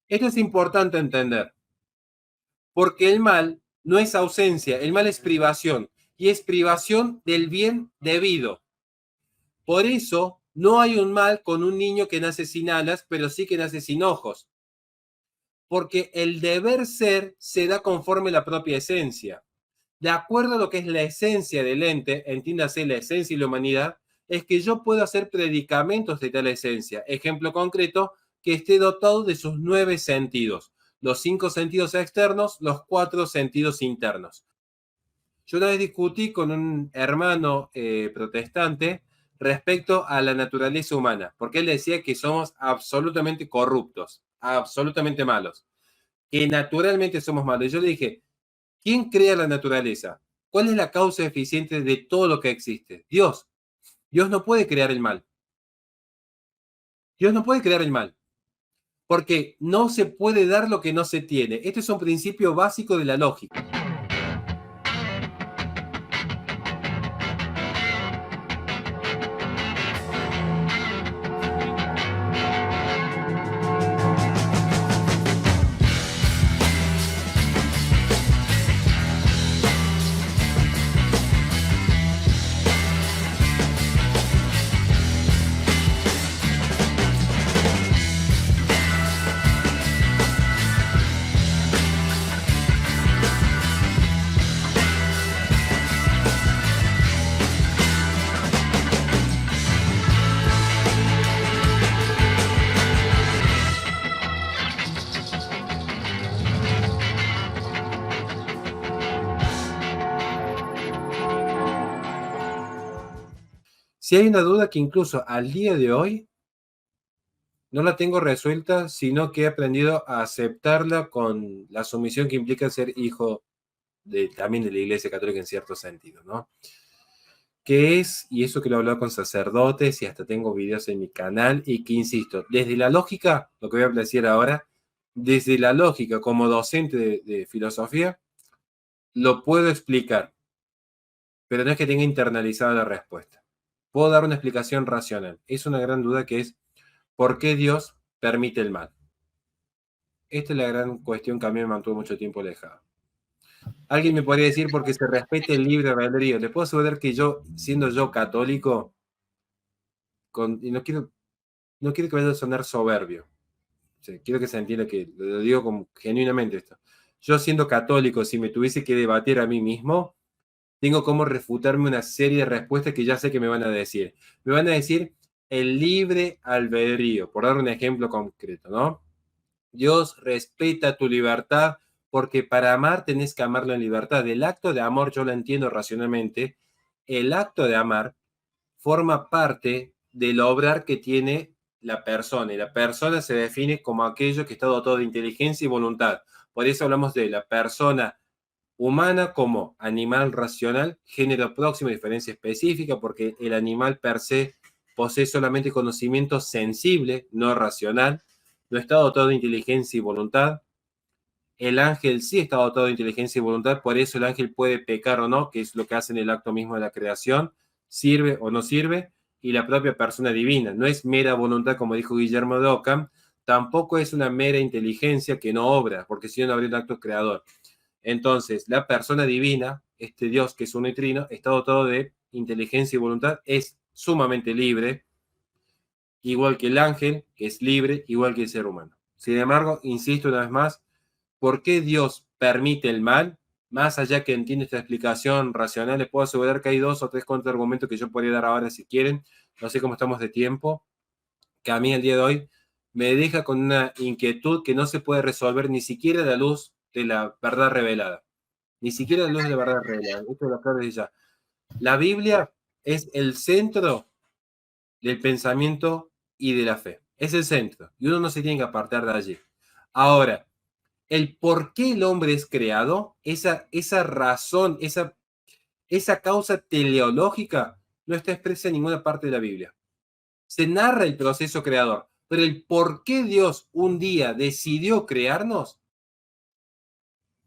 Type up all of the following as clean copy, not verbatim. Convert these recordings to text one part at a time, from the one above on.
Esto es importante entender, porque el mal no es ausencia, el mal es privación, y es privación del bien debido. Por eso no hay un mal con un niño que nace sin alas, pero sí que nace sin ojos, porque el deber ser se da conforme la propia esencia. De acuerdo a lo que es la esencia del ente, entiéndase la esencia y la humanidad, es que yo puedo hacer predicamentos de tal esencia. Ejemplo concreto, que esté dotado de sus 9 sentidos, los 5 sentidos externos, los 4 sentidos internos. Yo una vez discutí con un hermano protestante respecto a la naturaleza humana, porque él decía que somos absolutamente corruptos, absolutamente malos, que naturalmente somos malos. Y yo le dije, ¿quién crea la naturaleza? ¿Cuál es la causa eficiente de todo lo que existe? Dios. Dios no puede crear el mal. Dios no puede crear el mal. Porque no se puede dar lo que no se tiene. Este es un principio básico de la lógica. Si hay una duda que incluso al día de hoy no la tengo resuelta, sino que he aprendido a aceptarla con la sumisión que implica ser hijo también de la Iglesia Católica en cierto sentido, ¿no? Que es, y eso que lo he hablado con sacerdotes y hasta tengo videos en mi canal, y que insisto, desde la lógica, lo que voy a decir ahora, desde la lógica como docente de filosofía, lo puedo explicar, pero no es que tenga internalizada la respuesta. Puedo dar una explicación racional. Es una gran duda que es, ¿por qué Dios permite el mal? Esta es la gran cuestión que a mí me mantuvo mucho tiempo alejado. Alguien me podría decir porque se respete el libre albedrío. Le puedo asegurar que yo, siendo yo católico, y no quiero que vaya a sonar soberbio, sí, quiero que se entienda que lo digo como, genuinamente esto. Yo siendo católico, si me tuviese que debatir a mí mismo, tengo como refutarme una serie de respuestas que ya sé que me van a decir. Me van a decir el libre albedrío, por dar un ejemplo concreto, ¿no? Dios respeta tu libertad porque para amar tenés que amarlo en libertad. El acto de amor yo lo entiendo racionalmente. El acto de amar forma parte del obrar que tiene la persona, y la persona se define como aquello que está dotado de inteligencia y voluntad. Por eso hablamos de la persona humana como animal racional, género próximo, diferencia específica, porque el animal per se posee solamente conocimiento sensible, no racional, no está dotado de inteligencia y voluntad. El ángel sí está dotado de inteligencia y voluntad, por eso el ángel puede pecar o no, que es lo que hace en el acto mismo de la creación, sirve o no sirve, y la propia persona divina. No es mera voluntad, como dijo Guillermo de Ockham, tampoco es una mera inteligencia que no obra, porque si no, no habría un acto creador. Entonces, la persona divina, este Dios que es uno y trino, está dotado de inteligencia y voluntad, es sumamente libre, igual que el ángel, que es libre, igual que el ser humano. Sin embargo, insisto una vez más, ¿por qué Dios permite el mal? Más allá que entiende esta explicación racional, les puedo asegurar que hay 2 o 3 contraargumentos que yo podría dar ahora si quieren. No sé cómo estamos de tiempo, que a mí el día de hoy me deja con una inquietud que no se puede resolver ni siquiera a la luz de la verdad revelada. Ni siquiera a la luz de la verdad revelada. Esto lo aclaro desde ya. La Biblia es el centro del pensamiento y de la fe. Es el centro. Y uno no se tiene que apartar de allí. Ahora, el por qué el hombre es creado, esa razón, esa causa teleológica, no está expresa en ninguna parte de la Biblia. Se narra el proceso creador, pero el por qué Dios un día decidió crearnos,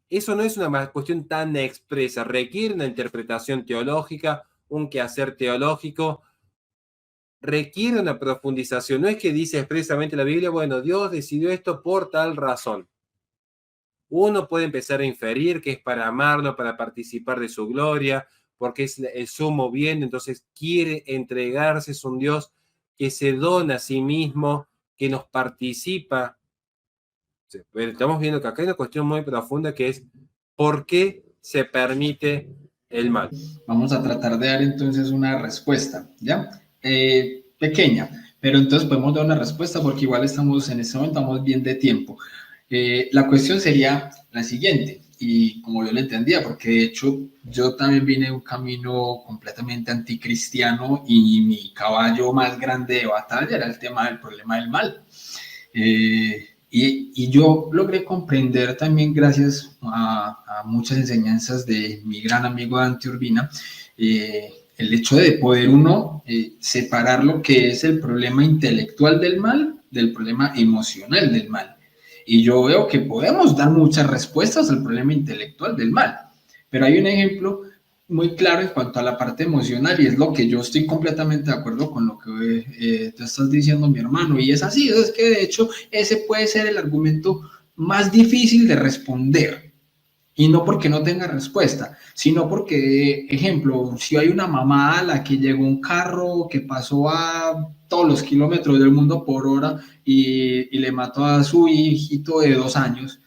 eso no es una cuestión tan expresa, requiere una interpretación teológica, un quehacer teológico, requiere una profundización. No es que dice expresamente la Biblia, bueno, Dios decidió esto por tal razón. Uno puede empezar a inferir que es para amarlo, para participar de su gloria, porque es el sumo bien, entonces quiere entregarse, es un Dios que se dona a sí mismo, que nos participa. Pero estamos viendo que acá hay una cuestión muy profunda que es ¿por qué se permite el mal? Vamos a tratar de dar entonces una respuesta, ¿ya? Pequeña, pero entonces podemos dar una respuesta porque igual estamos en este momento, estamos bien de tiempo. La cuestión sería la siguiente, y como yo lo entendía, porque de hecho yo también vine de un camino completamente anticristiano y mi caballo más grande de batalla era el tema del problema del mal. Y yo logré comprender también gracias a muchas enseñanzas de mi gran amigo Dante Urbina, el hecho de poder uno separar lo que es el problema intelectual del mal del problema emocional del mal. Y yo veo que podemos dar muchas respuestas al problema intelectual del mal, pero hay un ejemplo muy claro en cuanto a la parte emocional y es lo que yo estoy completamente de acuerdo con lo que te estás diciendo, mi hermano, y es así, es que de hecho ese puede ser el argumento más difícil de responder. Y no porque no tenga respuesta, sino porque, ejemplo, si hay una mamá a la que llegó un carro que pasó a todos los kilómetros del mundo por hora y le mató a su hijito de 2 años,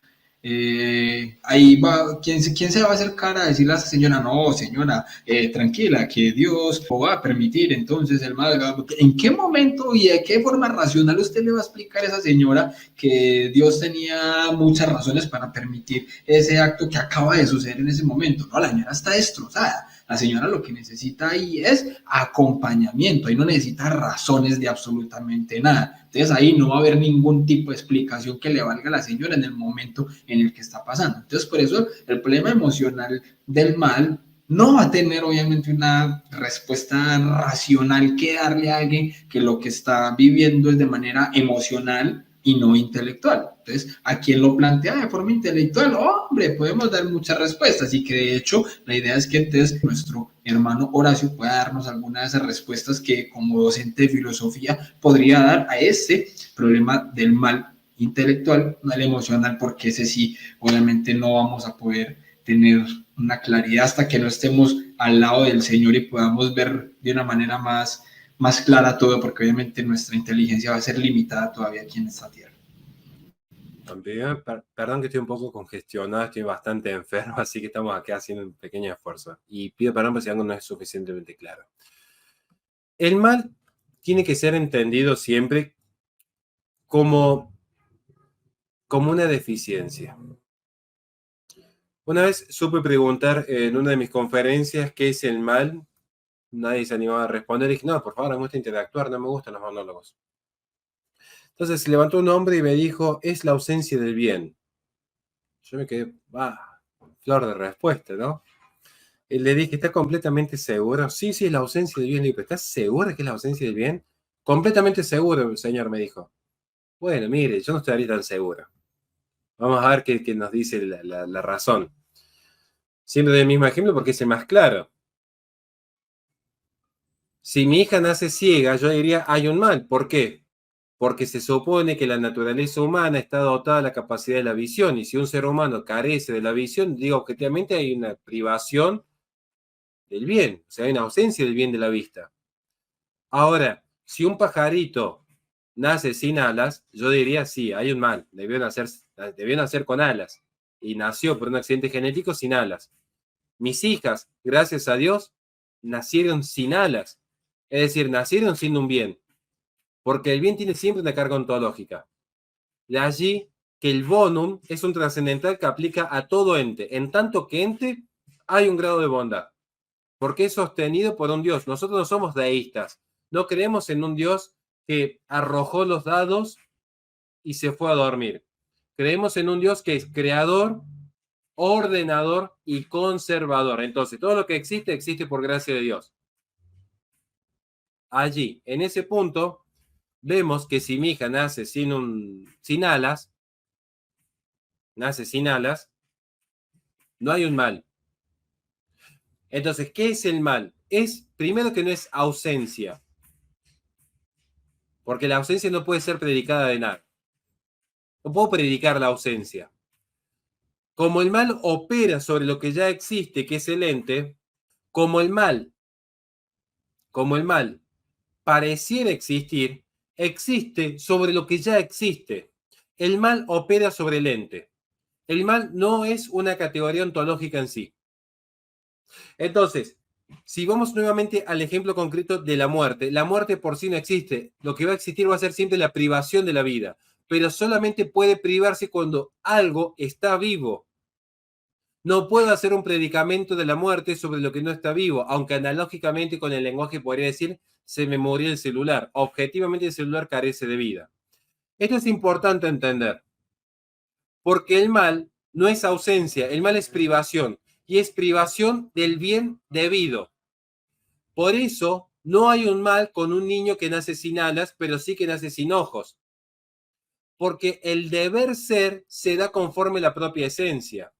ahí va, ¿quién se va a acercar a decirle a esa señora, no, señora, tranquila, que Dios lo va a permitir, entonces el mal, ¿en qué momento y de qué forma racional usted le va a explicar a esa señora que Dios tenía muchas razones para permitir ese acto que acaba de suceder en ese momento? No, la señora está destrozada. La señora lo que necesita ahí es acompañamiento, ahí no necesita razones de absolutamente nada. Entonces ahí no va a haber ningún tipo de explicación que le valga a la señora en el momento en el que está pasando. Entonces por eso el problema emocional del mal no va a tener obviamente una respuesta racional que darle a alguien que lo que está viviendo es de manera emocional y no intelectual. Entonces, ¿a quién lo plantea de forma intelectual? Oh, hombre, podemos dar muchas respuestas y que de hecho la idea es que entonces nuestro hermano Horacio pueda darnos algunas de esas respuestas que como docente de filosofía podría dar a este problema del mal intelectual, no el emocional, porque ese sí, obviamente no vamos a poder tener una claridad hasta que no estemos al lado del Señor y podamos ver de una manera más clara todo, porque obviamente nuestra inteligencia va a ser limitada todavía aquí en esta tierra. Perdón que estoy un poco congestionado, estoy bastante enfermo, así que estamos acá haciendo un pequeño esfuerzo. Y pido perdón si algo no es suficientemente claro. El mal tiene que ser entendido siempre como una deficiencia. Una vez supe preguntar en una de mis conferencias qué es el mal. Nadie se animaba a responder. Y dije, no, por favor, me gusta interactuar, no me gustan los monólogos. Entonces se levantó un hombre y me dijo, es la ausencia del bien. Yo me quedé, flor de respuesta, ¿no? Y le dije, ¿está completamente seguro? Sí, sí, es la ausencia del bien. Le digo, ¿estás seguro que es la ausencia del bien? Completamente seguro, señor, me dijo. Bueno, mire, yo no estaría tan seguro. Vamos a ver qué nos dice la razón. Siempre del mismo ejemplo porque es el más claro. Si mi hija nace ciega, yo diría, hay un mal. ¿Por qué? Porque se supone que la naturaleza humana está dotada de la capacidad de la visión, y si un ser humano carece de la visión, digo, objetivamente hay una privación del bien, o sea, hay una ausencia del bien de la vista. Ahora, si un pajarito nace sin alas, yo diría, sí, hay un mal, debió nacer con alas, y nació por un accidente genético sin alas. Mis hijas, gracias a Dios, nacieron sin alas, es decir, nacieron sin un bien, porque el bien tiene siempre una carga ontológica. De allí que el bonum es un trascendental que aplica a todo ente. En tanto que ente, hay un grado de bondad, porque es sostenido por un Dios. Nosotros no somos deístas. No creemos en un Dios que arrojó los dados y se fue a dormir. Creemos en un Dios que es creador, ordenador y conservador. Entonces, todo lo que existe, existe por gracia de Dios. Allí, en ese punto, vemos que si mi hija nace sin alas, no hay un mal. Entonces, ¿qué es el mal? Es, primero, que no es ausencia. porque la ausencia no puede ser predicada de nada. No puedo predicar la ausencia. Como el mal opera sobre lo que ya existe, que es el ente, como el mal pareciera existir, existe sobre lo que ya existe. El mal opera sobre el ente. El mal no es una categoría ontológica en sí. Entonces, si vamos nuevamente al ejemplo concreto de la muerte por sí no existe. Lo que va a existir va a ser siempre la privación de la vida, pero solamente puede privarse cuando algo está vivo. No puedo hacer un predicamento de la muerte sobre lo que no está vivo, aunque analógicamente con el lenguaje podría decir se me murió el celular. Objetivamente el celular carece de vida. Esto es importante entender, porque el mal no es ausencia, el mal es privación, y es privación del bien debido. Por eso no hay un mal con un niño que nace sin alas, pero sí que nace sin ojos, porque el deber ser se da conforme la propia esencia.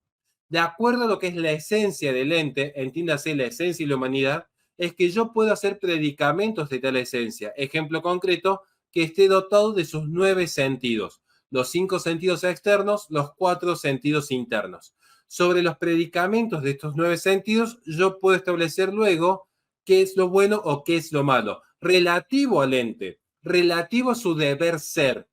De acuerdo a lo que es la esencia del ente, entiéndase la esencia y la humanidad, es que yo puedo hacer predicamentos de tal esencia. Ejemplo concreto, que esté dotado de sus 9 sentidos, los 5 sentidos externos, los 4 sentidos internos. Sobre los predicamentos de estos 9 sentidos, yo puedo establecer luego qué es lo bueno o qué es lo malo, relativo al ente, relativo a su deber ser,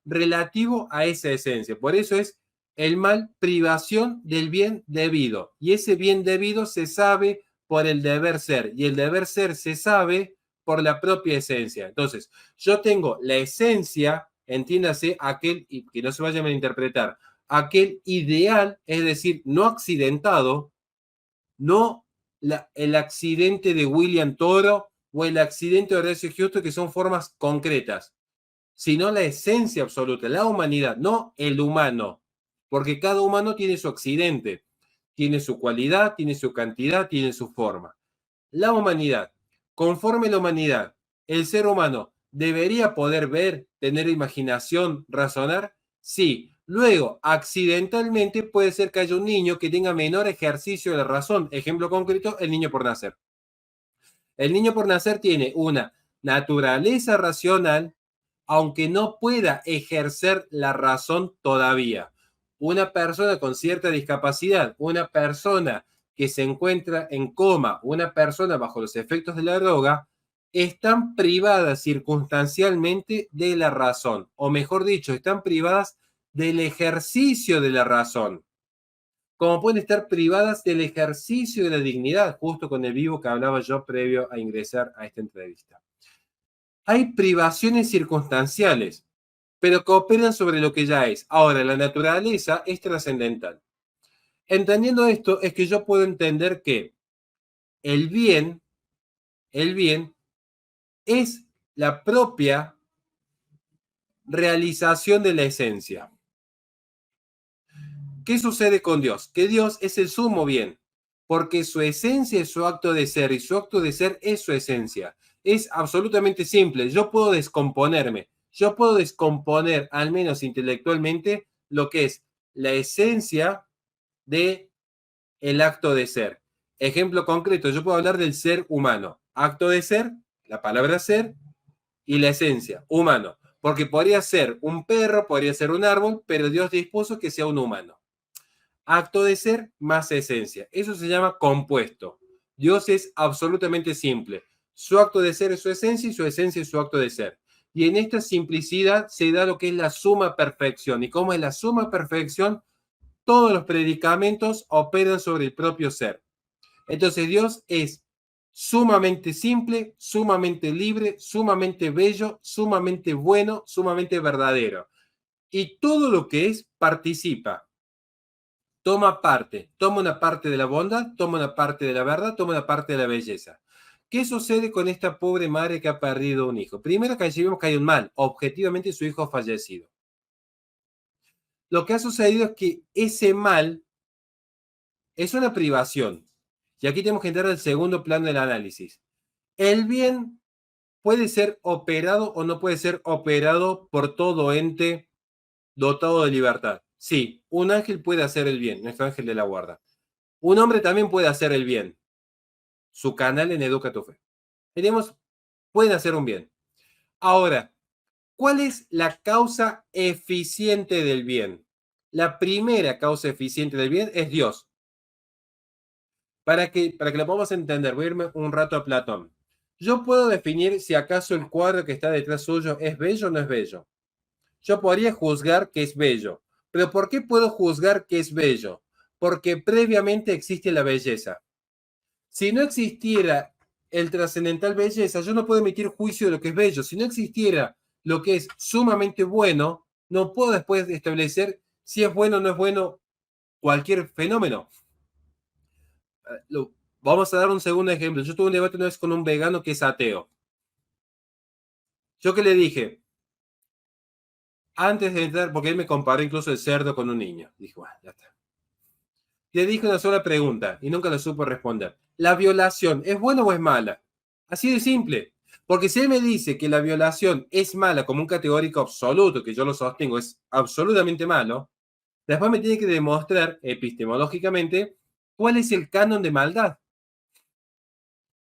relativo a esa esencia. Por eso es el mal privación del bien debido. Y ese bien debido se sabe por el deber ser. Y el deber ser se sabe por la propia esencia. Entonces, yo tengo la esencia, entiéndase, aquel, y que no se vaya a malinterpretar, aquel ideal, es decir, no accidentado, no el accidente de William Toro o el accidente de Horacio Justo, que son formas concretas, sino la esencia absoluta, la humanidad, no el humano, porque cada humano tiene su accidente, tiene su cualidad, tiene su cantidad, tiene su forma. La humanidad, conforme la humanidad, el ser humano debería poder ver, tener imaginación, razonar, sí. Luego, accidentalmente puede ser que haya un niño que tenga menor ejercicio de la razón. Ejemplo concreto, el niño por nacer. El niño por nacer tiene una naturaleza racional, aunque no pueda ejercer la razón todavía. Una persona con cierta discapacidad, una persona que se encuentra en coma, una persona bajo los efectos de la droga, están privadas circunstancialmente de la razón, o mejor dicho, están privadas del ejercicio de la razón, como pueden estar privadas del ejercicio de la dignidad, justo con el vivo que hablaba yo previo a ingresar a esta entrevista. Hay privaciones circunstanciales, pero que operan sobre lo que ya es. Ahora, la naturaleza es trascendental. Entendiendo esto, es que yo puedo entender que el bien, el bien es la propia realización de la esencia. ¿Qué sucede con Dios? Que Dios es el sumo bien, porque su esencia es su acto de ser y su acto de ser es su esencia. Es absolutamente simple. Yo puedo descomponerme. Yo puedo descomponer, al menos intelectualmente, lo que es la esencia de el acto de ser. Ejemplo concreto, yo puedo hablar del ser humano. Acto de ser, la palabra ser, y la esencia, humano. Porque podría ser un perro, podría ser un árbol, pero Dios dispuso que sea un humano. Acto de ser más esencia. Eso se llama compuesto. Dios es absolutamente simple. Su acto de ser es su esencia y su esencia es su acto de ser. Y en esta simplicidad se da lo que es la suma perfección. ¿Y cómo es la suma perfección? Todos los predicamentos operan sobre el propio ser. Entonces Dios es sumamente simple, sumamente libre, sumamente bello, sumamente bueno, sumamente verdadero. Y todo lo que es participa, toma parte, toma una parte de la bondad, toma una parte de la verdad, toma una parte de la belleza. ¿Qué sucede con esta pobre madre que ha perdido un hijo? Primero que allí vemos que hay un mal, objetivamente su hijo ha fallecido. Lo que ha sucedido es que ese mal es una privación. Y aquí tenemos que entrar al segundo plano del análisis. El bien puede ser operado o no puede ser operado por todo ente dotado de libertad. Sí, un ángel puede hacer el bien, nuestro ángel de la guarda. Un hombre también puede hacer el bien. Su canal en Educa tu Fe. Tenemos, pueden hacer un bien. Ahora, ¿cuál es la causa eficiente del bien? La primera causa eficiente del bien es Dios. Para que lo podamos entender, voy a irme un rato a Platón. Yo puedo definir si acaso el cuadro que está detrás suyo es bello o no es bello. Yo podría juzgar que es bello. Pero ¿por qué puedo juzgar que es bello? Porque previamente existe la belleza. Si no existiera el trascendental belleza, yo no puedo emitir juicio de lo que es bello. Si no existiera lo que es sumamente bueno, no puedo después establecer si es bueno o no es bueno cualquier fenómeno. Vamos a dar un segundo ejemplo. Yo tuve un debate una vez con un vegano que es ateo. Yo que le dije, antes de entrar, porque él me comparó incluso el cerdo con un niño. Dije, bueno, ya está. Le dije una sola pregunta y nunca lo supo responder. ¿La violación es buena o es mala? Así de simple. Porque si él me dice que la violación es mala como un categórico absoluto, que yo lo sostengo, es absolutamente malo, después me tiene que demostrar epistemológicamente cuál es el canon de maldad.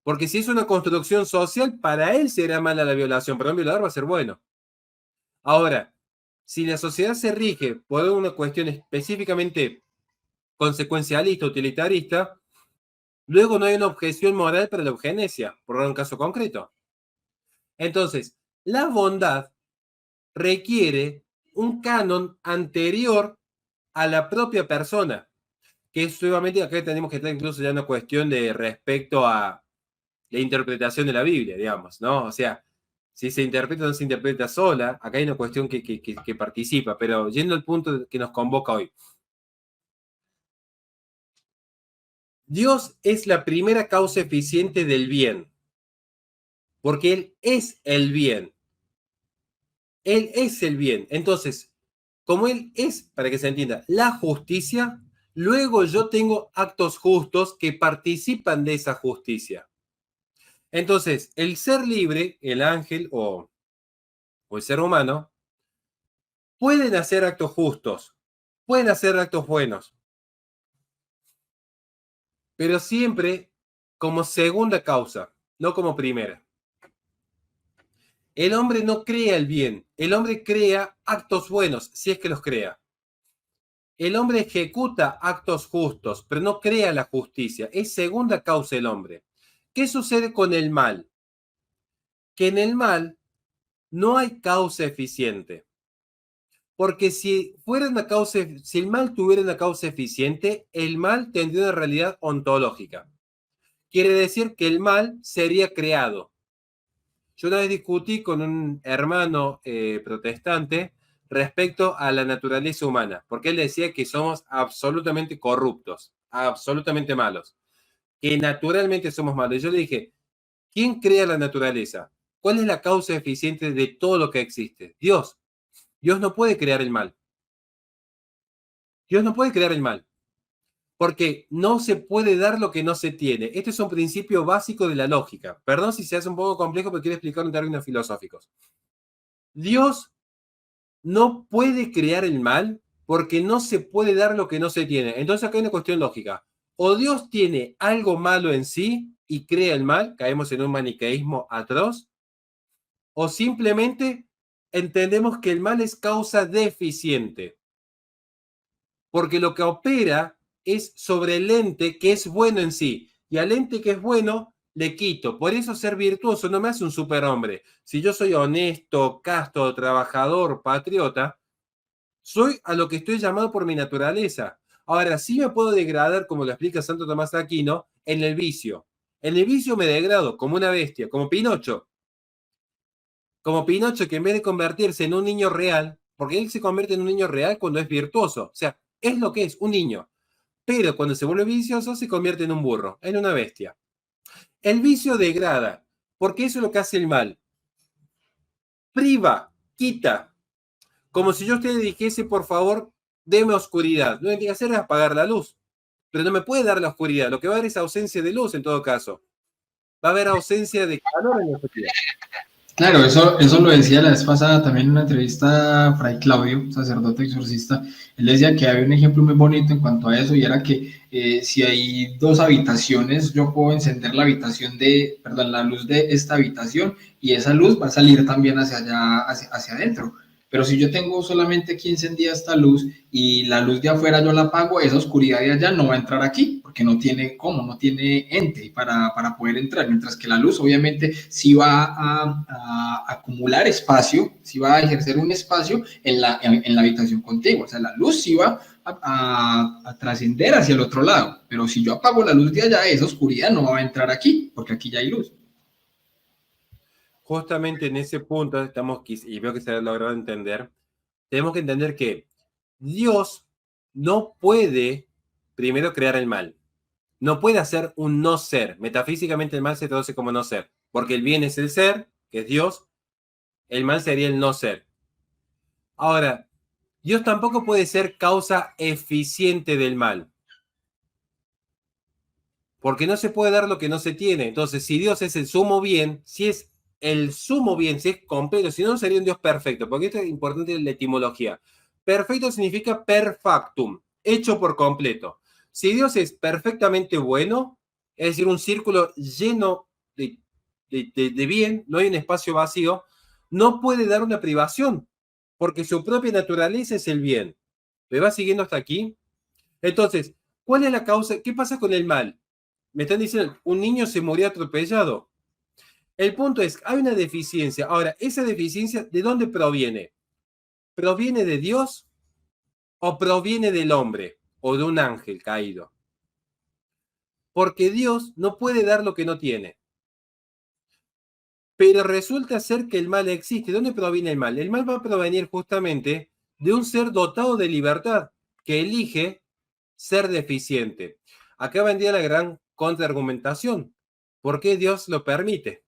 Porque si es una construcción social, para él será mala la violación, pero un violador va a ser bueno. Ahora, si la sociedad se rige por una cuestión específicamente consecuencialista, utilitarista, luego no hay una objeción moral para la eugenesia, por un caso concreto. Entonces, la bondad requiere un canon anterior a la propia persona, que es nuevamente acá tenemos que estar incluso ya una cuestión de respecto a la interpretación de la Biblia, digamos, ¿no? O sea, si se interpreta o no se interpreta sola, acá hay una cuestión que participa, pero yendo al punto que nos convoca hoy. Dios es la primera causa eficiente del bien, porque Él es el bien. Él es el bien. Entonces, como Él es, para que se entienda, la justicia, luego yo tengo actos justos que participan de esa justicia. Entonces, el ser libre, el ángel o el ser humano, pueden hacer actos justos, pueden hacer actos buenos, pero siempre como segunda causa, no como primera. El hombre no crea el bien, el hombre crea actos buenos, si es que los crea. El hombre ejecuta actos justos, pero no crea la justicia. Es segunda causa el hombre. ¿Qué sucede con el mal? Que en el mal no hay causa eficiente. Porque si fuera una causa, si el mal tuviera una causa eficiente, el mal tendría una realidad ontológica. Quiere decir que el mal sería creado. Yo una vez discutí con un hermano protestante respecto a la naturaleza humana, porque él decía que somos absolutamente corruptos, absolutamente malos, que naturalmente somos malos. Y yo le dije, ¿quién crea la naturaleza? ¿Cuál es la causa eficiente de todo lo que existe? Dios. Dios no puede crear el mal. Dios no puede crear el mal, porque no se puede dar lo que no se tiene. Este es un principio básico de la lógica. Perdón si se hace un poco complejo, pero quiero explicarlo en términos filosóficos. Dios no puede crear el mal porque no se puede dar lo que no se tiene. Entonces acá hay una cuestión lógica. O Dios tiene algo malo en sí y crea el mal, caemos en un maniqueísmo atroz, o simplemente entendemos que el mal es causa deficiente, porque lo que opera es sobre el ente que es bueno en sí, y al ente que es bueno le quito. Por eso ser virtuoso no me hace un superhombre. Si yo soy honesto, casto, trabajador, patriota, soy a lo que estoy llamado por mi naturaleza. Ahora, sí me puedo degradar, como lo explica Santo Tomás de Aquino, en el vicio. En el vicio me degrado como una bestia, como Pinocho. Como Pinocho que en vez de convertirse en un niño real, porque él se convierte en un niño real cuando es virtuoso. O sea, es lo que es, un niño. Pero cuando se vuelve vicioso se convierte en un burro, en una bestia. El vicio degrada, porque eso es lo que hace el mal. Priva, quita, como si yo a usted le dijese, por favor, deme oscuridad. Lo que tiene que hacer es apagar la luz. Pero no me puede dar la oscuridad. Lo que va a haber es ausencia de luz en todo caso. Va a haber ausencia de calor en la oscuridad. Claro, eso lo decía la vez pasada también en una entrevista a Fray Claudio, sacerdote exorcista. Él decía que había un ejemplo muy bonito en cuanto a eso y era que si hay dos habitaciones, yo puedo encender la habitación perdón, la luz de esta habitación y esa luz va a salir también hacia allá, hacia adentro. Pero si yo tengo solamente aquí encendida esta luz y la luz de afuera yo la apago, esa oscuridad de allá no va a entrar aquí, porque no tiene cómo, no tiene ente para poder entrar, mientras que la luz obviamente sí va a acumular espacio, sí va a ejercer un espacio en la habitación contigua, o sea, la luz sí va a trascender hacia el otro lado, pero si yo apago la luz de allá, esa oscuridad no va a entrar aquí, porque aquí ya hay luz. Justamente en ese punto estamos, y veo que se ha logrado entender, tenemos que entender que Dios no puede primero crear el mal. No puede hacer un no ser. Metafísicamente el mal se traduce como no ser. Porque el bien es el ser, que es Dios. El mal sería el no ser. Ahora, Dios tampoco puede ser causa eficiente del mal. Porque no se puede dar lo que no se tiene. Entonces, si Dios es el sumo bien, si es el sumo bien, si es completo, si no, no sería un Dios perfecto. Porque esto es importante en la etimología. Perfecto significa perfectum, hecho por completo. Si Dios es perfectamente bueno, es decir, un círculo lleno de bien, no hay un espacio vacío, no puede dar una privación, porque su propia naturaleza es el bien. ¿Me va siguiendo hasta aquí? Entonces, ¿cuál es la causa? ¿Qué pasa con el mal? Me están diciendo, un niño se murió atropellado. El punto es, hay una deficiencia. Ahora, ¿esa deficiencia de dónde proviene? ¿Proviene de Dios o proviene del hombre o de un ángel caído? Porque Dios no puede dar lo que no tiene. Pero resulta ser que el mal existe. ¿Dónde proviene el mal? El mal va a provenir justamente de un ser dotado de libertad que elige ser deficiente. Acá vendría la gran contraargumentación. ¿Por qué Dios lo permite?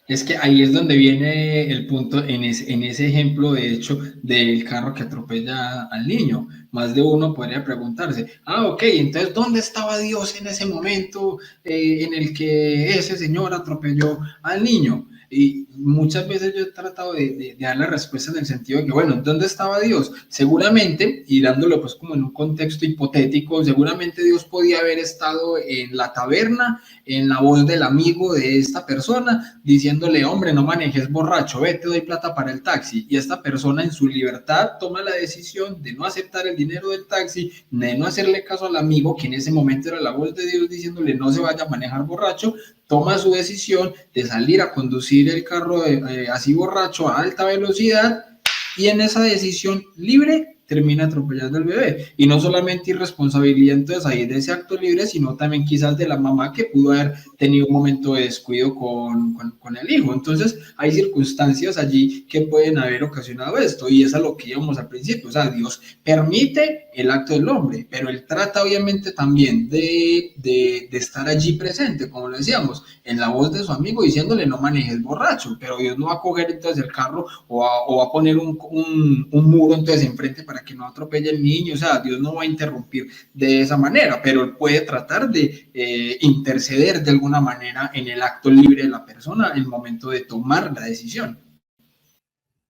Es que ahí es donde viene el punto en ese ejemplo, de hecho, del carro que atropella al niño. Más de uno podría preguntarse, ok, entonces, ¿dónde estaba Dios en ese momento en el que ese señor atropelló al niño? Y muchas veces yo he tratado de dar la respuesta en el sentido de que, bueno, ¿dónde estaba Dios? Seguramente, y dándolo pues como en un contexto hipotético, seguramente Dios podía haber estado en la taberna, en la voz del amigo de esta persona, diciéndole, hombre, no manejes borracho, ve, te doy plata para el taxi. Y esta persona en su libertad toma la decisión de no aceptar el dinero del taxi, de no hacerle caso al amigo, que en ese momento era la voz de Dios diciéndole, no se vaya a manejar borracho, toma su decisión de salir a conducir el carro así borracho a alta velocidad y en esa decisión libre termina atropellando al bebé. Y no solamente irresponsabilidad entonces ahí de ese acto libre, sino también quizás de la mamá que pudo haber tenido un momento de descuido con el hijo. Entonces hay circunstancias allí que pueden haber ocasionado esto y es a lo que íbamos al principio. O sea, Dios permite el acto del hombre, pero él trata obviamente también de estar allí presente, como lo decíamos, en la voz de su amigo diciéndole no manejes borracho, pero Dios no va a coger entonces el carro o va a poner un muro entonces enfrente para que no atropelle el niño, o sea, Dios no va a interrumpir de esa manera, pero él puede tratar de interceder de alguna manera en el acto libre de la persona en el momento de tomar la decisión.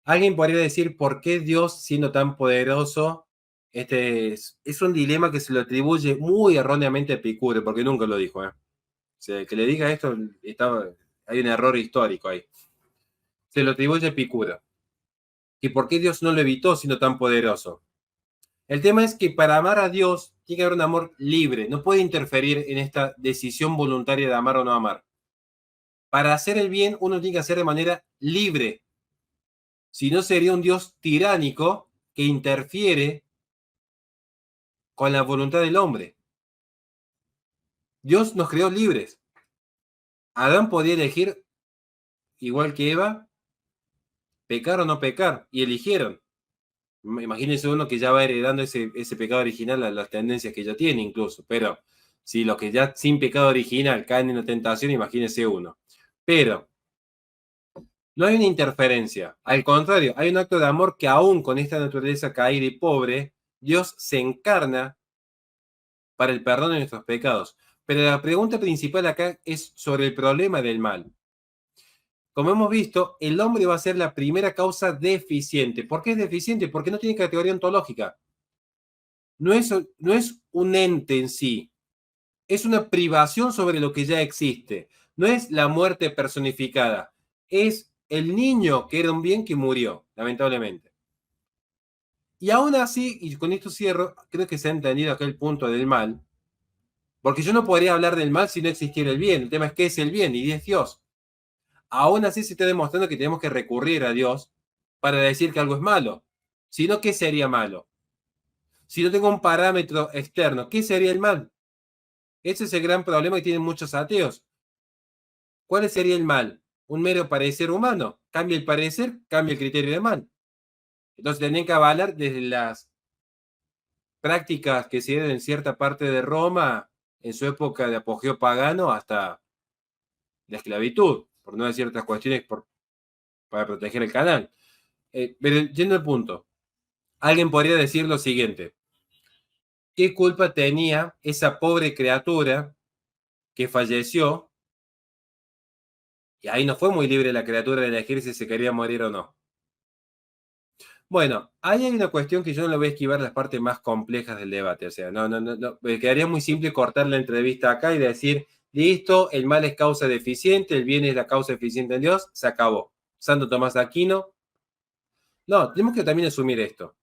Alguien podría decir, ¿por qué Dios, siendo tan poderoso, es un dilema que se lo atribuye muy erróneamente a Epicuro, porque nunca lo dijo, ¿eh? O sea, que le diga esto, hay un error histórico ahí. Se lo atribuye a Epicuro. ¿Y por qué Dios no lo evitó siendo tan poderoso? El tema es que para amar a Dios tiene que haber un amor libre, no puede interferir en esta decisión voluntaria de amar o no amar. Para hacer el bien uno tiene que hacer de manera libre, si no sería un Dios tiránico que interfiere con la voluntad del hombre. Dios nos creó libres. Adán podía elegir, igual que Eva, pecar o no pecar, y eligieron. Imagínense uno que ya va heredando ese pecado original a las tendencias que ya tiene incluso, pero si los que ya sin pecado original caen en la tentación, imagínense uno. Pero no hay una interferencia, al contrario, hay un acto de amor que aún con esta naturaleza caída y pobre, Dios se encarna para el perdón de nuestros pecados. Pero la pregunta principal acá es sobre el problema del mal. como hemos visto, el hombre va a ser la primera causa deficiente. ¿Por qué es deficiente? Porque no tiene categoría ontológica. No es un ente en sí, es una privación sobre lo que ya existe. No es la muerte personificada, es el niño que era un bien que murió, lamentablemente. Y aún así, y con esto cierro, creo que se ha entendido aquel punto del mal, porque yo no podría hablar del mal si no existiera el bien. El tema es qué es el bien y es Dios. Aún así se está demostrando que tenemos que recurrir a Dios para decir que algo es malo. Si no, ¿qué sería malo? Si no tengo un parámetro externo, ¿qué sería el mal? Ese es el gran problema que tienen muchos ateos. ¿Cuál sería el mal? Un mero parecer humano. Cambia el parecer, cambia el criterio de mal. Entonces tendrían que avalar desde las prácticas que se dieron en cierta parte de Roma en su época de apogeo pagano hasta la esclavitud, por no decir ciertas cuestiones para proteger el canal. Pero yendo al punto, alguien podría decir lo siguiente: ¿qué culpa tenía esa pobre criatura que falleció? Y ahí no fue muy libre la criatura de elegir si se quería morir o no. Bueno, ahí hay una cuestión que yo no le voy a esquivar las partes más complejas del debate. O sea, no. Me quedaría muy simple cortar la entrevista acá y decir, listo, el mal es causa deficiente, el bien es la causa eficiente en Dios, se acabó. Santo Tomás de Aquino. No, tenemos que también asumir esto.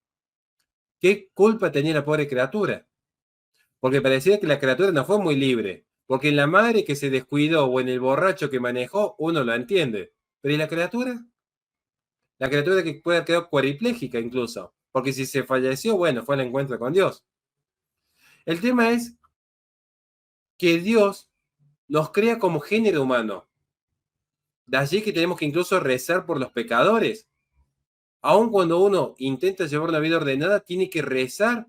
¿Qué culpa tenía la pobre criatura? Porque parecía que la criatura no fue muy libre. Porque en la madre que se descuidó o en el borracho que manejó, uno lo entiende. Pero ¿y la criatura? La criatura que puede haber quedado cuadripléjica incluso. Porque si se falleció, bueno, fue al encuentro con Dios. El tema es que Dios nos crea como género humano. De allí que tenemos que incluso rezar por los pecadores. Aun cuando uno intenta llevar una vida ordenada, tiene que rezar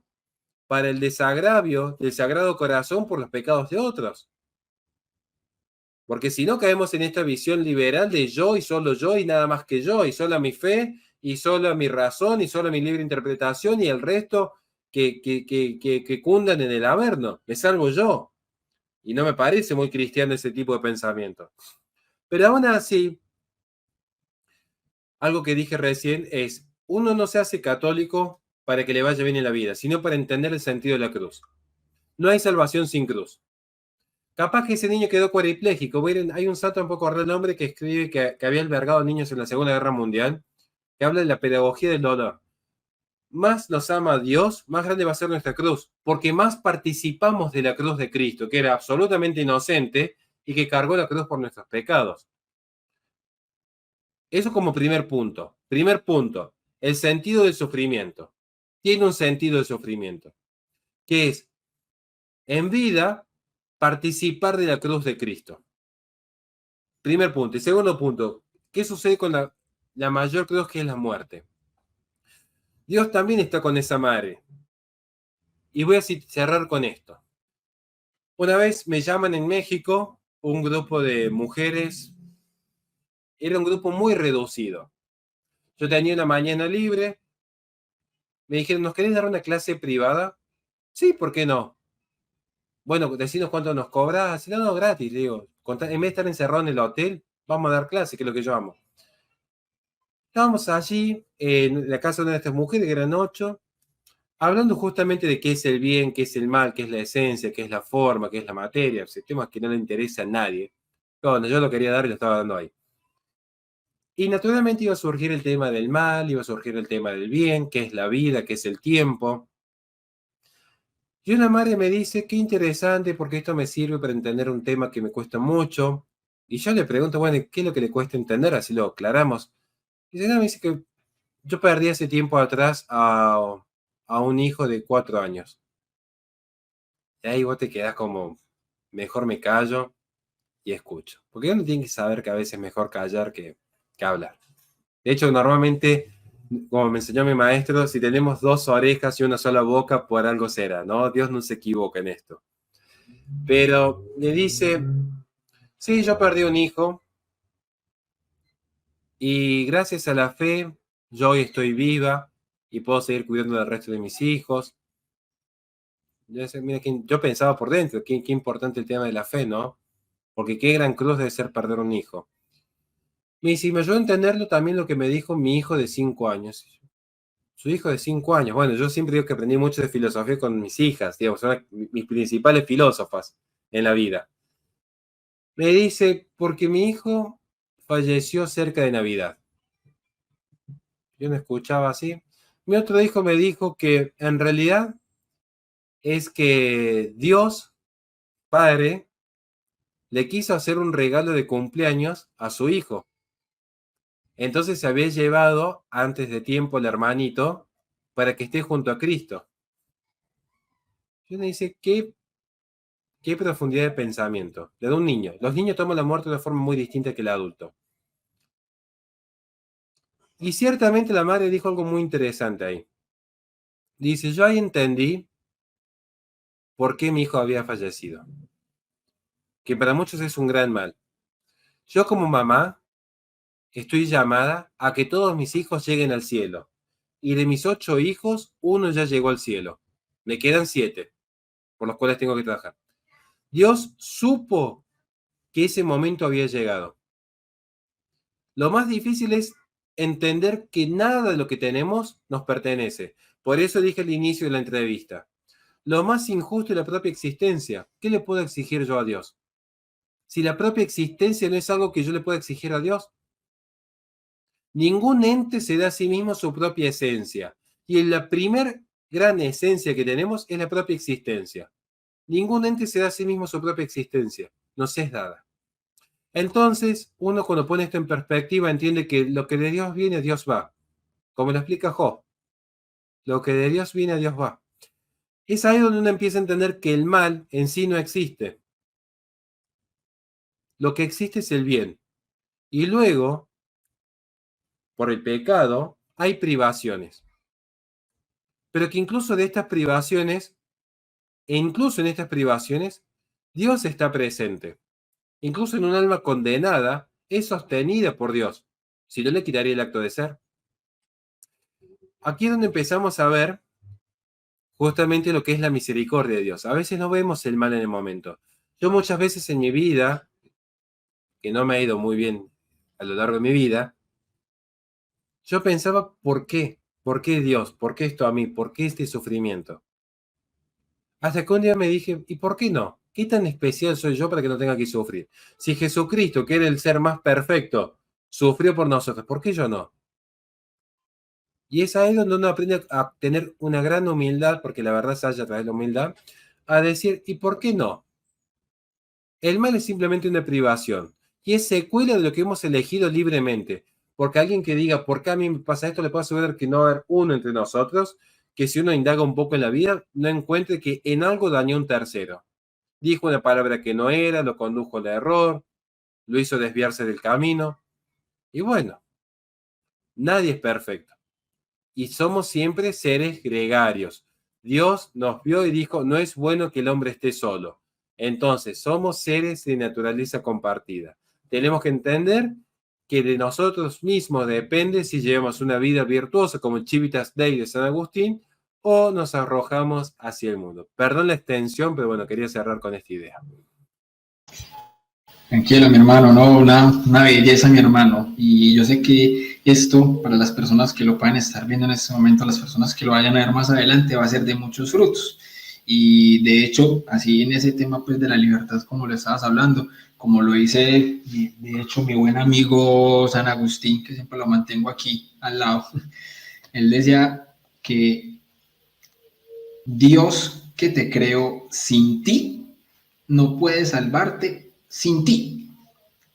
para el desagravio del Sagrado Corazón por los pecados de otros. Porque si no caemos en esta visión liberal de yo y solo yo y nada más que yo, y solo mi fe, y solo mi razón, y solo mi libre interpretación, y el resto que cundan en el averno. Me salvo yo. Y no me parece muy cristiano ese tipo de pensamiento. Pero aún así, algo que dije recién es, uno no se hace católico para que le vaya bien en la vida, sino para entender el sentido de la cruz. No hay salvación sin cruz. Capaz que ese niño quedó cuadripléjico. Hay un santo, un poco raro el nombre, que escribe que había albergado niños en la Segunda Guerra Mundial, que habla de la pedagogía del dolor. Más nos ama Dios, más grande va a ser nuestra cruz, porque más participamos de la cruz de Cristo, que era absolutamente inocente y que cargó la cruz por nuestros pecados. Eso como primer punto. Primer punto, el sentido del sufrimiento. Tiene un sentido del sufrimiento, que es, en vida, participar de la cruz de Cristo. Primer punto. Y segundo punto, ¿qué sucede con la mayor cruz, que es la muerte? Dios también está con esa madre. Y voy a cerrar con esto. Una vez me llaman en México un grupo de mujeres. Era un grupo muy reducido. Yo tenía una mañana libre. Me dijeron, ¿nos querés dar una clase privada? Sí, ¿por qué no? Bueno, decinos cuánto nos cobras. No, no, gratis. Digo, en vez de estar encerrado en el hotel, vamos a dar clase, que es lo que yo amo. Estábamos allí, en la casa de una de estas mujeres, que eran 8, hablando justamente de qué es el bien, qué es el mal, qué es la esencia, qué es la forma, qué es la materia, temas que no le interesa a nadie. Bueno, yo lo quería dar y lo estaba dando ahí. Y naturalmente iba a surgir el tema del mal, iba a surgir el tema del bien, qué es la vida, qué es el tiempo. Y una madre me dice, qué interesante, porque esto me sirve para entender un tema que me cuesta mucho. Y yo le pregunto, bueno, ¿qué es lo que le cuesta entender? Así lo aclaramos. Y me dice que yo perdí hace tiempo atrás a un hijo de 4 años. Y ahí vos te quedás como, mejor me callo y escucho. Porque uno tiene que saber que a veces es mejor callar que hablar. De hecho, normalmente, como me enseñó mi maestro, si tenemos 2 orejas y una sola boca, por algo será, ¿no? Dios no se equivoca en esto. Pero le dice, sí, yo perdí un hijo y gracias a la fe, yo hoy estoy viva y puedo seguir cuidando del resto de mis hijos. Mira, yo pensaba por dentro, qué importante el tema de la fe, ¿no? Porque qué gran cruz debe ser perder un hijo. Me dice, y me ayudó a entenderlo también lo que me dijo mi hijo de 5 años. Su hijo de 5 años. Bueno, yo siempre digo que aprendí mucho de filosofía con mis hijas, digamos, son mis principales filósofas en la vida. Me dice, porque mi hijo falleció cerca de Navidad. Yo me escuchaba así. Mi otro hijo me dijo que en realidad es que Dios, Padre, le quiso hacer un regalo de cumpleaños a su hijo. Entonces se había llevado antes de tiempo al hermanito para que esté junto a Cristo. Yo me dice, qué profundidad de pensamiento. Le da un niño. Los niños toman la muerte de una forma muy distinta que el adulto. Y ciertamente la madre dijo algo muy interesante ahí. Dice, yo ahí entendí por qué mi hijo había fallecido. Que para muchos es un gran mal. Yo como mamá estoy llamada a que todos mis hijos lleguen al cielo. Y de mis 8 hijos, uno ya llegó al cielo. Me quedan 7, por los cuales tengo que trabajar. Dios supo que ese momento había llegado. Lo más difícil es entender que nada de lo que tenemos nos pertenece. Por eso dije al inicio de la entrevista, lo más injusto es la propia existencia. ¿Qué le puedo exigir yo a Dios? Si la propia existencia no es algo que yo le pueda exigir a Dios. Ningún ente se da a sí mismo su propia esencia. Y la primer gran esencia que tenemos es la propia existencia. Ningún ente se da a sí mismo su propia existencia. Nos es dada. Entonces, uno cuando pone esto en perspectiva entiende que lo que de Dios viene, Dios va. Como lo explica Job. Lo que de Dios viene, Dios va. Es ahí donde uno empieza a entender que el mal en sí no existe. Lo que existe es el bien. Y luego, por el pecado, hay privaciones. Pero que incluso de estas privaciones, e incluso en estas privaciones, Dios está presente. Incluso en un alma condenada, es sostenida por Dios. Si no, le quitaría el acto de ser. Aquí es donde empezamos a ver justamente lo que es la misericordia de Dios. A veces no vemos el mal en el momento. Yo muchas veces en mi vida, que no me ha ido muy bien a lo largo de mi vida, yo pensaba, ¿por qué? ¿Por qué Dios? ¿Por qué esto a mí? ¿Por qué este sufrimiento? Hasta que un día me dije, ¿y por qué no? ¿Qué tan especial soy yo para que no tenga que sufrir? Si Jesucristo, que era el ser más perfecto, sufrió por nosotros, ¿por qué yo no? Y es ahí donde uno aprende a tener una gran humildad, porque la verdad se halla a través de la humildad, a decir, ¿y por qué no? El mal es simplemente una privación y es secuela de lo que hemos elegido libremente. Porque alguien que diga, ¿por qué a mí me pasa esto? Le puedo asegurar que no va a haber uno entre nosotros que si uno indaga un poco en la vida, no encuentre que en algo dañó a un tercero. Dijo una palabra que no era, lo condujo al error, lo hizo desviarse del camino. Y bueno, nadie es perfecto. Y somos siempre seres gregarios. Dios nos vio y dijo, no es bueno que el hombre esté solo. Entonces, somos seres de naturaleza compartida. Tenemos que entender que de nosotros mismos depende si llevamos una vida virtuosa como el Civitas Dei de San Agustín o nos arrojamos hacia el mundo. Perdón la extensión, pero bueno, quería cerrar con esta idea. Tranquilo, mi hermano, no, una belleza, mi hermano. Y yo sé que esto, para las personas que lo puedan estar viendo en este momento, las personas que lo vayan a ver más adelante, va a ser de muchos frutos. Y de hecho, así en ese tema pues de la libertad, como lo estabas hablando, como lo dice, de hecho, mi buen amigo San Agustín, que siempre lo mantengo aquí al lado, él decía que Dios que te creó sin ti, no puede salvarte sin ti.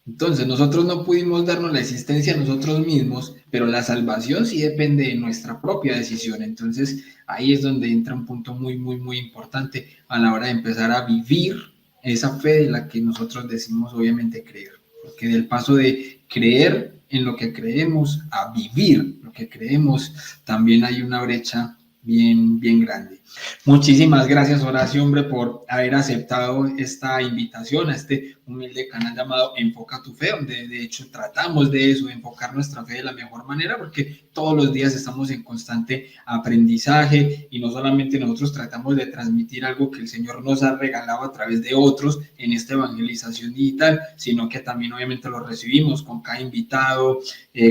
Entonces, nosotros no pudimos darnos la existencia a nosotros mismos, pero la salvación sí depende de nuestra propia decisión. Entonces, ahí es donde entra un punto muy, muy, muy importante a la hora de empezar a vivir esa fe de la que nosotros decimos obviamente creer. Porque del paso de creer en lo que creemos a vivir lo que creemos, también hay una brecha bien, bien grande. Muchísimas gracias, Horacio, hombre, por haber aceptado esta invitación a este humilde canal llamado Enfoca tu Fe, donde de hecho tratamos de eso, de enfocar nuestra fe de la mejor manera, porque todos los días estamos en constante aprendizaje y no solamente nosotros tratamos de transmitir algo que el Señor nos ha regalado a través de otros en esta evangelización digital, sino que también obviamente lo recibimos con cada invitado,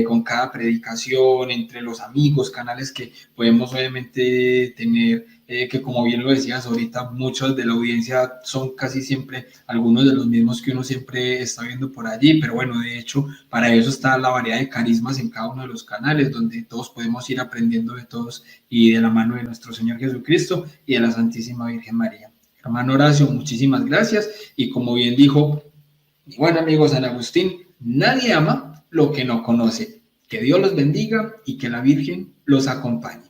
con cada predicación, entre los amigos, canales que podemos obviamente tener, que como bien lo decías ahorita, muchos de la audiencia son casi siempre algunos de los mismos que uno siempre está viendo por allí, pero bueno, de hecho, para eso está la variedad de carismas en cada uno de los canales, donde todos podemos ir aprendiendo de todos y de la mano de nuestro Señor Jesucristo y de la Santísima Virgen María. Hermano Horacio, muchísimas gracias, y como bien dijo mi buen amigo San Agustín, nadie ama lo que no conoce. Que Dios los bendiga y que la Virgen los acompañe.